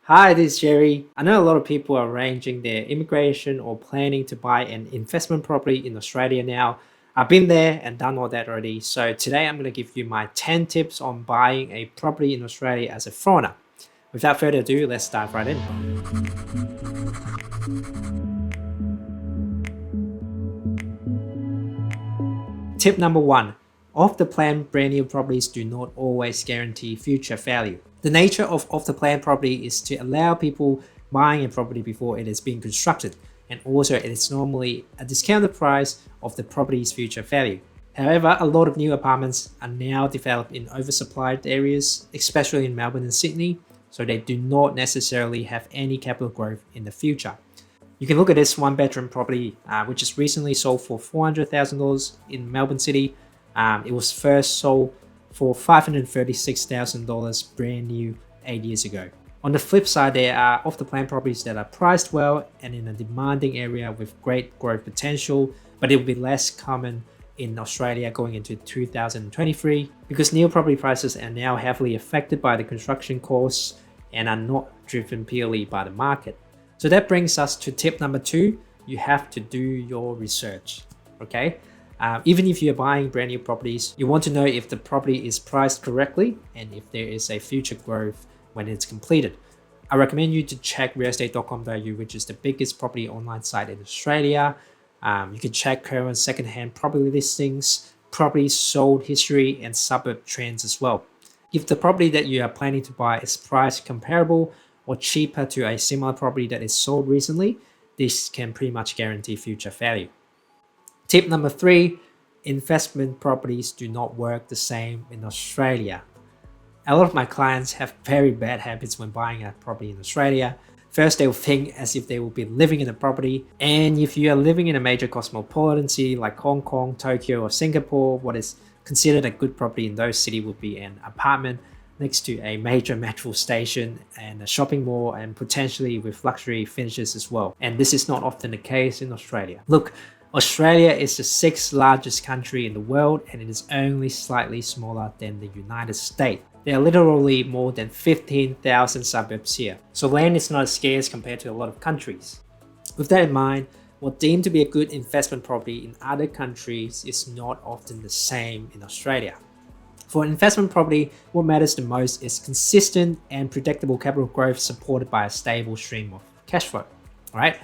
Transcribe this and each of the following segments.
Hi, this is Jerry. I know a lot of people are arranging their immigration or planning to buy an investment property in Australia now. I've been there and done all that already. So today I'm going to give you my 10 tips on buying a property in Australia as a foreigner. Without further ado, let's dive right in. Tip number one, off the plan brand new properties do not always guarantee future value. The nature of off the plan property is to allow people buying a property before it is being constructed, and also it is normally a discounted price of the property's future value. However, a lot of new apartments are now developed in oversupplied areas, especially in Melbourne and Sydney, so they do not necessarily have any capital growth in the future. You can look at this one bedroom property, which is recently sold for $400,000 in Melbourne City. It was first sold for $536,000 brand new 8 years ago. On the flip side, there are off the plan properties that are priced well and in a demanding area with great growth potential, but it will be less common in Australia going into 2023 because new property prices are now heavily affected by the construction costs and are not driven purely by the market. So that brings us to tip number two. You have to do your research, okay? Even if you're buying brand new properties, you want to know if the property is priced correctly and if there is a future growth when it's completed. I recommend you to check realestate.com.au, which is the biggest property online site in Australia. You can check current second-hand property listings, property sold history, and suburb trends as well. If the property that you are planning to buy is priced comparable or cheaper to a similar property that is sold recently, this can pretty much guarantee future value. Tip number three, investment properties do not work the same in Australia. A lot of my clients have very bad habits when buying a property in Australia. First, they will think as if they will be living in a property. And if you are living in a major cosmopolitan city like Hong Kong, Tokyo, or Singapore, what is considered a good property in those cities would be an apartment next to a major metro station and a shopping mall, and potentially with luxury finishes as well. And this is not often the case in Australia. Look, Australia is the sixth largest country in the world, and it is only slightly smaller than the United States. There are literally more than 15,000 suburbs here, so land is not as scarce compared to a lot of countries. With that in mind, what deemed to be a good investment property in other countries is not often the same in Australia. For an investment property, what matters the most is consistent and predictable capital growth supported by a stable stream of cash flow. All right.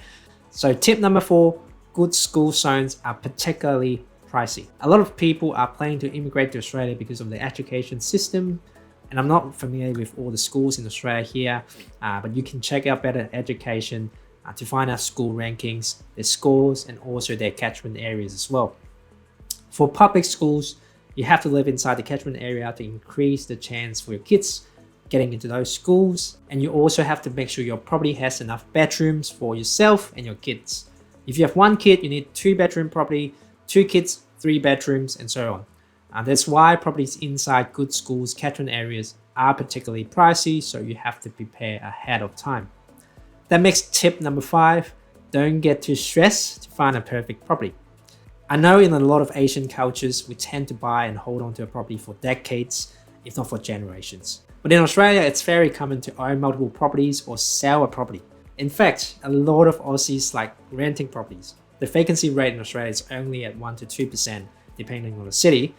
So tip number four, good school zones are particularly pricey. A lot of people are planning to immigrate to Australia because of the education system. And I'm not familiar with all the schools in Australia here, but you can check out Better Education to find out school rankings, their scores, and also their catchment areas as well. For public schools, you have to live inside the catchment area to increase the chance for your kids getting into those schools. And you also have to make sure your property has enough bedrooms for yourself and your kids. If you have one kid, you need 2-bedroom property, 2 kids, 3 bedrooms, and so on. That's why properties inside good schools catchment areas are particularly pricey, so you have to prepare ahead of time. That makes tip number 5, don't get too stressed to find a perfect property. I know in a lot of Asian cultures, we tend to buy and hold on to a property for decades, if not for generations. But in Australia, it's very common to own multiple properties or sell a property. In fact, a lot of Aussies like renting properties. The vacancy rate in Australia is only at 1 to 2%, depending on the city.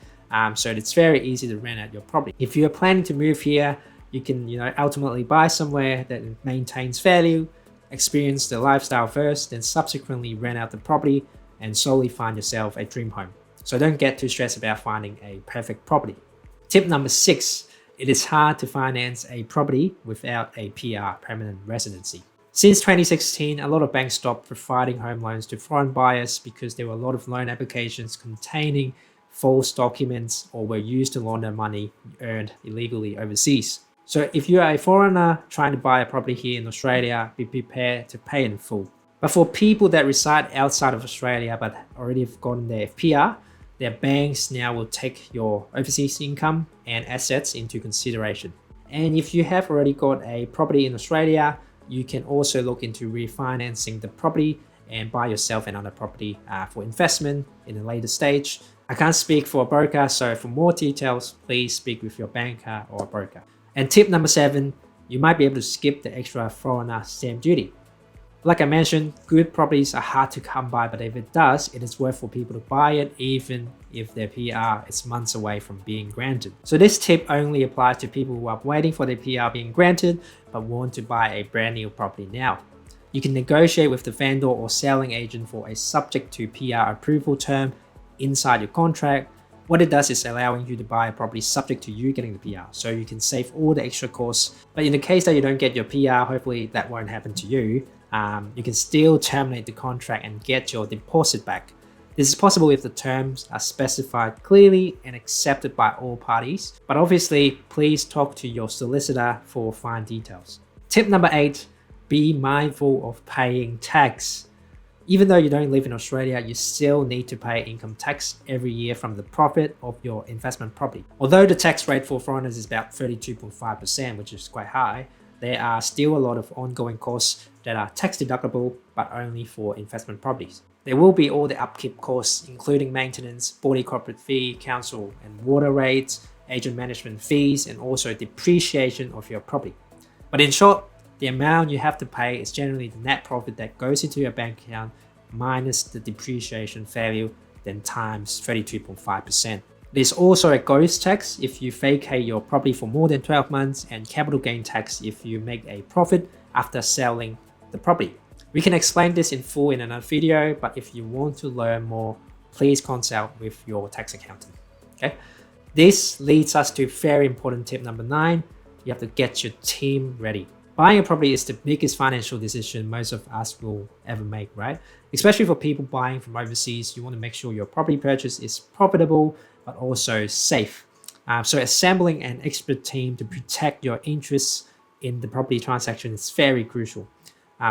So it's very easy to rent out your property. If you're planning to move here, you can ultimately buy somewhere that maintains value, experience the lifestyle first, then subsequently rent out the property and slowly find yourself a dream home. So don't get too stressed about finding a perfect property. Tip number 6, it is hard to finance a property without a PR, permanent residency. Since 2016, a lot of banks stopped providing home loans to foreign buyers because there were a lot of loan applications containing false documents or were used to launder money earned illegally overseas. So if you are a foreigner trying to buy a property here in Australia, be prepared to pay in full. But for people that reside outside of Australia but already have gotten their PR, their banks now will take your overseas income and assets into consideration. And if you have already got a property in Australia, you can also look into refinancing the property and buy yourself another property for investment in a later stage. I can't speak for a broker, so for more details, please speak with your banker or broker. And tip number 7, you might be able to skip the extra foreigner stamp duty. Like I mentioned, good properties are hard to come by, but if it does, it is worth for people to buy it even if their PR is months away from being granted. So this tip only applies to people who are waiting for their PR being granted but want to buy a brand new property now. You can negotiate with the vendor or selling agent for a subject to PR approval term inside your contract. What it does is allowing you to buy a property subject to you getting the PR, so you can save all the extra costs. But in the case that you don't get your PR, hopefully that won't happen to you. You can still terminate the contract and get your deposit back. This is possible if the terms are specified clearly and accepted by all parties, but obviously please talk to your solicitor for fine details. Tip number 8, be mindful of paying tax. Even though you don't live in Australia, you still need to pay income tax every year from the profit of your investment property. Although the tax rate for foreigners is about 32.5%, which is quite high, there are still a lot of ongoing costs that are tax deductible, but only for investment properties. There will be all the upkeep costs, including maintenance, body corporate fee, council and water rates, agent management fees, and also depreciation of your property. But in short, the amount you have to pay is generally the net profit that goes into your bank account minus the depreciation value, then times 32.5%. There's also a ghost tax if you vacate your property for more than 12 months and capital gain tax if you make a profit after selling the property. We can explain this in full in another video, but if you want to learn more, please consult with your tax accountant. Okay. This leads us to very important tip number 9. You have to get your team ready. Buying a property is the biggest financial decision most of us will ever make, right? Especially for people buying from overseas, you want to make sure your property purchase is profitable, but also safe. So assembling an expert team to protect your interests in the property transaction is very crucial.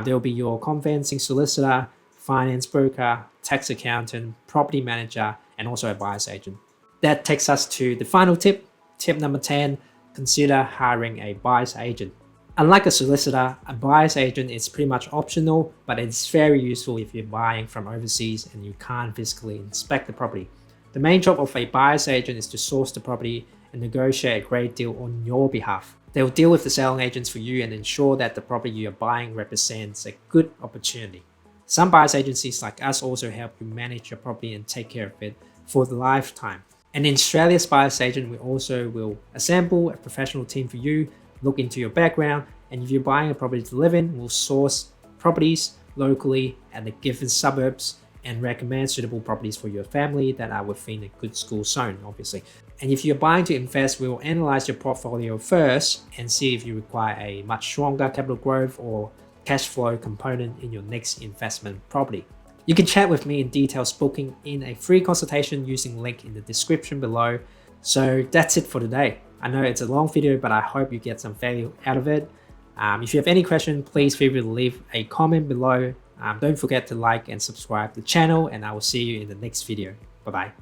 There will be your conveyancing solicitor, finance broker, tax accountant, property manager, and also a buyer's agent. That takes us to the final tip. Tip number 10, consider hiring a buyer's agent. Unlike a solicitor, a buyer's agent is pretty much optional, but it's very useful if you're buying from overseas and you can't physically inspect the property. The main job of a buyer's agent is to source the property and negotiate a great deal on your behalf. They will deal with the selling agents for you and ensure that the property you are buying represents a good opportunity. Some buyer's agencies like us also help you manage your property and take care of it for the lifetime. And in Australia's buyer's agent, we also will assemble a professional team for you, look into your background, and if you're buying a property to live in, we'll source properties locally at the given suburbs and recommend suitable properties for your family that are within a good school zone, obviously. And if you're buying to invest, we will analyze your portfolio first and see if you require a much stronger capital growth or cash flow component in your next investment property. You can chat with me in details booking in a free consultation using the link in the description below. So that's it for today. I know it's a long video, but I hope you get some value out of it. If you have any question, please feel free to leave a comment below. Don't forget to like and subscribe to the channel, and I will see you in the next video. Bye bye.